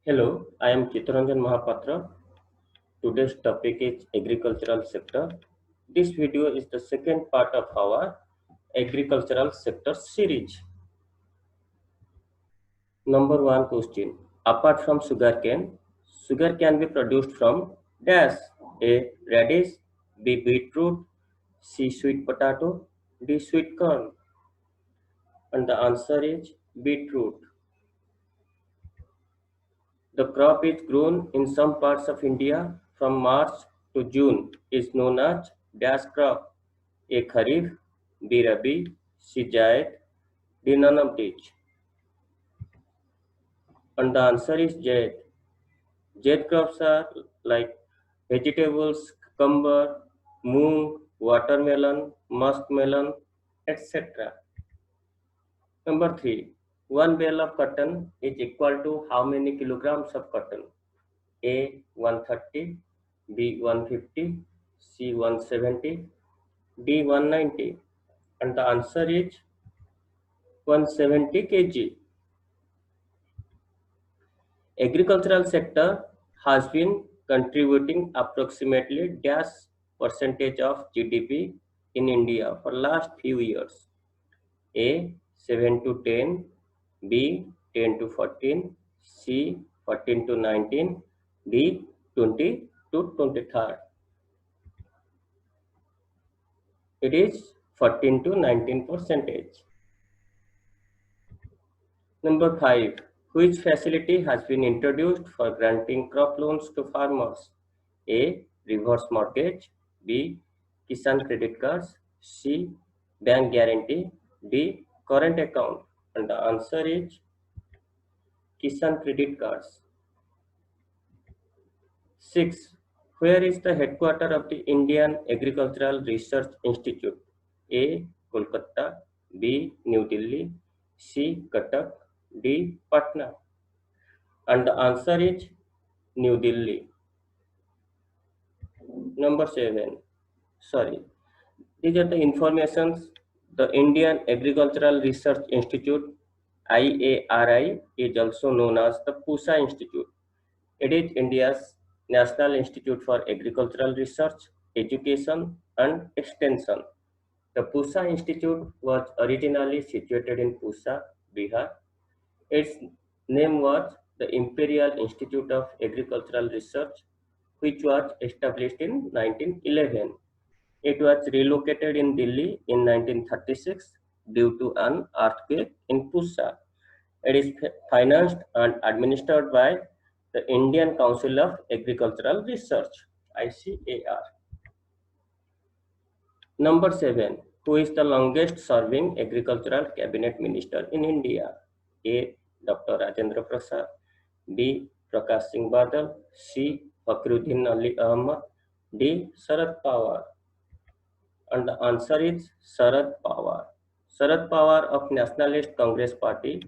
Hello, I am Chittaranjan Mahapatra. Today's topic is agricultural sector. This video is the second part of our agricultural sector series. Number one question. Apart from sugar can be produced from dash A. Radish, B. Beetroot, C. Sweet potato, D. Sweet corn. And the answer is beetroot. The crop is grown in some parts of India from March to June is known as dash crop. A Kharif, B Rabi, C Zaid, D none of these. And the answer is Zaid. Zaid crops are like vegetables, cucumber, moong, watermelon, muskmelon, etc. Number 3. One bale of cotton is equal to how many kilograms of cotton? A 130, B 150, C 170, D 190. And the answer is 170 kg. Agricultural sector has been contributing approximately dash percentage of GDP in India for last few years. A 7 to 10, B 10 to 14, C 14 to 19, D 20 to 23. It is 14 to 19 percentage. Number 5. Which facility has been introduced for granting crop loans to farmers? A. Reverse mortgage, B. Kisan credit cards, C. Bank guarantee, D. Current account. And the answer is Kisan credit cards. 6. Where is the headquarter of the Indian Agricultural Research Institute? A. Kolkata, B. New Delhi, C. Cuttack, D. Patna. And the answer is New Delhi. Number 7. Sorry. These are the informations. The Indian Agricultural Research Institute, IARI, is also known as the PUSA Institute. It is India's National Institute for Agricultural Research, Education and Extension. The PUSA Institute was originally situated in Pusa, Bihar. Its name was the Imperial Institute of Agricultural Research, which was established in 1911. It was relocated in Delhi in 1936 due to an earthquake in Pusa. It is financed and administered by the Indian Council of Agricultural Research, ICAR. Number 7. Who is the longest serving agricultural cabinet minister in India? A. Dr. Rajendra Prasad, B. Prakash Singh Badal, C. Fakhruddin Ali Ahmad, D. Sharad Pawar. And the answer is Sharad Pawar. Sharad Pawar of Nationalist Congress Party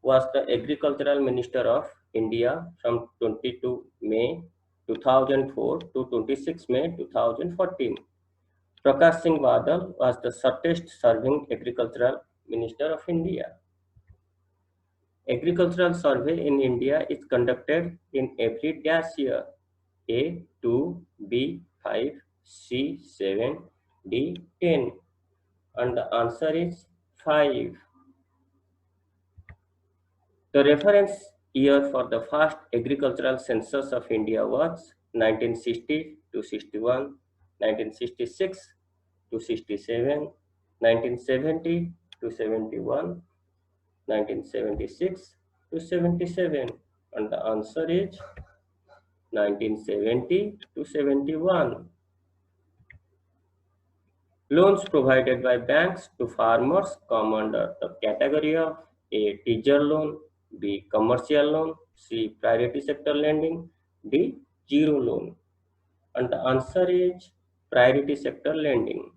was the agricultural minister of India from 22 May 2004 to 26 May 2014. Prakash Singh Badal was the shortest serving agricultural minister of India. Agricultural survey in India is conducted in every dash year. A 2, B 5, C 7, D 10. And the answer is 5. The reference year for the first agricultural census of India was 1960 to 61, 1966 to 67, 1970 to 71, 1976 to 77. And the answer is 1970 to 71. Loans provided by banks to farmers come under the category of A. Teaser loan, B. Commercial loan, C. Priority sector lending, D. Zero loan. And the answer is priority sector lending.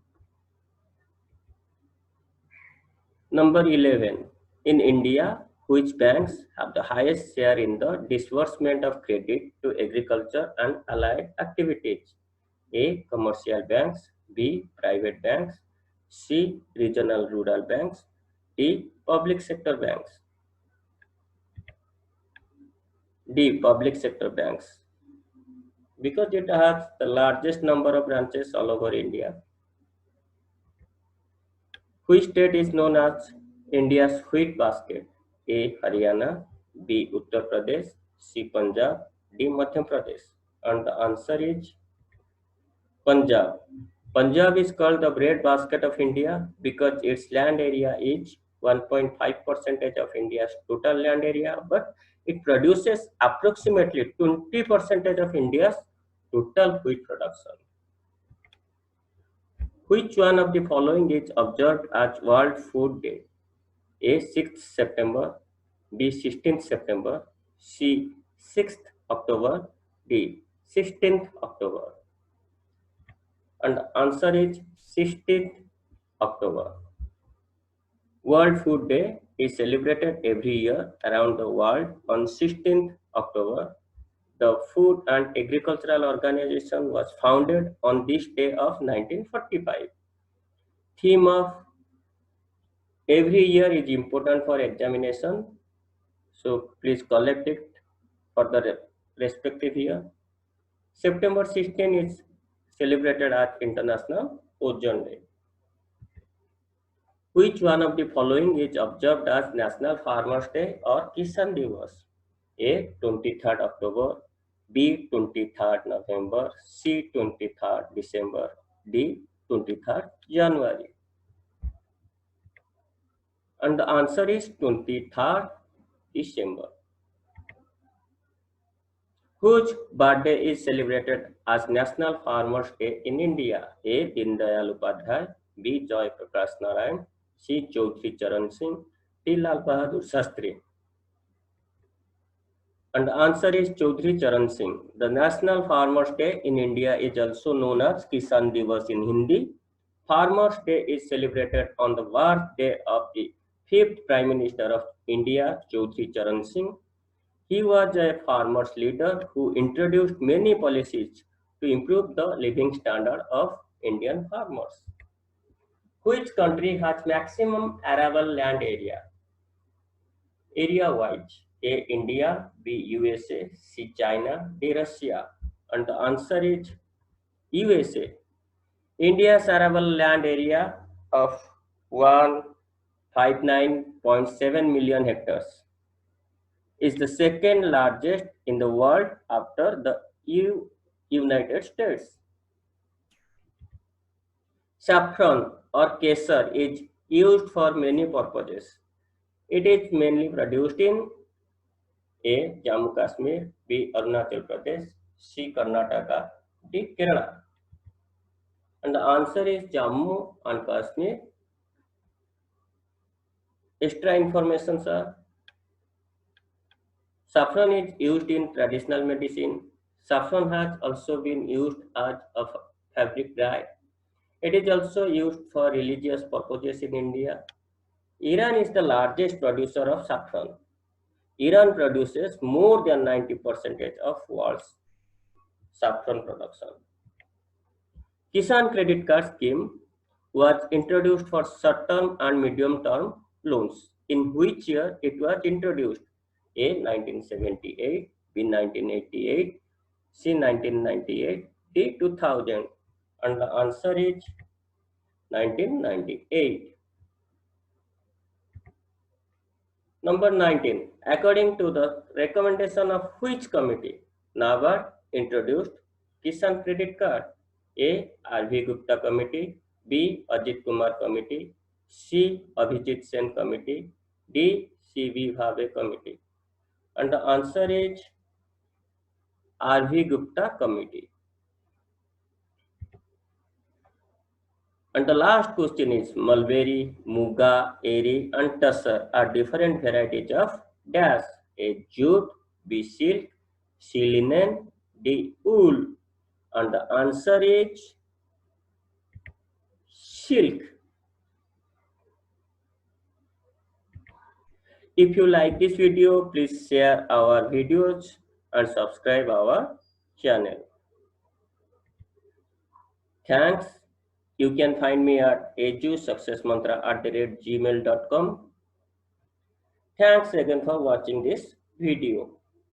Number 11. In India, which banks have the highest share in the disbursement of credit to agriculture and allied activities? A. Commercial banks, B. Private banks, C. Regional rural banks, D. Public sector banks. D. Public sector banks, because it has the largest number of branches all over India. Which state is known as India's wheat basket? A. Haryana, B. Uttar Pradesh, C. Punjab, D. Madhya Pradesh. And the answer is Punjab. Punjab is called the bread basket of India because its land area is 1.5% of India's total land area, but it produces approximately 20% of India's total wheat production. Which one of the following is observed as World Food Day? A. 6th September, B. 16th September, C. 6th October, D. 16th October. And the answer is 16th October. World Food Day is celebrated every year around the world on 16th October. The Food and Agricultural Organization was founded on this day of 1945. Theme of every year is important for examination, so please collect it for the respective year. September 16 is celebrated as International Ozone Day. Which one of the following is observed as National Farmers Day or Kisan Divas? A. 23rd October, B. 23rd November, C. 23rd December, D. 23rd January. And the answer is 23rd December. Whose birthday is celebrated as National Farmers Day in India? A. Deen Dayal Upadhyay, B. Joy Prakash Narayan, C. Chaudhary Charan Singh, D. Lal Bahadur Shastri. And the answer is Chaudhary Charan Singh. The National Farmers Day in India is also known as Kisan Divas in Hindi. Farmers Day is celebrated on the birthday of the 5th Prime Minister of India, Chaudhary Charan Singh. He was a farmers leader who introduced many policies to improve the living standard of Indian farmers. Which country has maximum arable land area? Area-wise, A. India, B. USA, C. China, D. Russia. And the answer is USA. India's arable land area of 159.7 million hectares is the second largest in the world after the United States. Saffron or kesar is used for many purposes. It is mainly produced in A. Jammu Kashmir, B. Arunachal Pradesh, C. Karnataka, D. Kerala. And the answer is Jammu and Kashmir. Extra information, sir. Saffron is used in traditional medicine. Saffron has also been used as a fabric dye. It is also used for religious purposes in India. Iran is the largest producer of saffron. Iran produces more than 90% of world's saffron production. Kisan Credit Card Scheme was introduced for short-term and medium-term loans. In which year it was introduced? A. 1978, B. 1988, C. 1998, D. 2000. And the answer is 1998. Number 19. According to the recommendation of which committee, NABARD introduced Kisan Credit Card? A. R.V. Gupta Committee, B. Ajit Kumar Committee, C. Abhijit Sen Committee, D. C.V. Bhave Committee. And the answer is R.V. Gupta Committee. And the last question is mulberry, muga, eri, and tussar are different varieties of dash. A. Jute, B. Silk, C. Linen, D. Wool. And the answer is silk. If you like this video, please share our videos and subscribe our channel. Thanks. You can find me at edusuccessmantra@gmail.com. Thanks again for watching this video.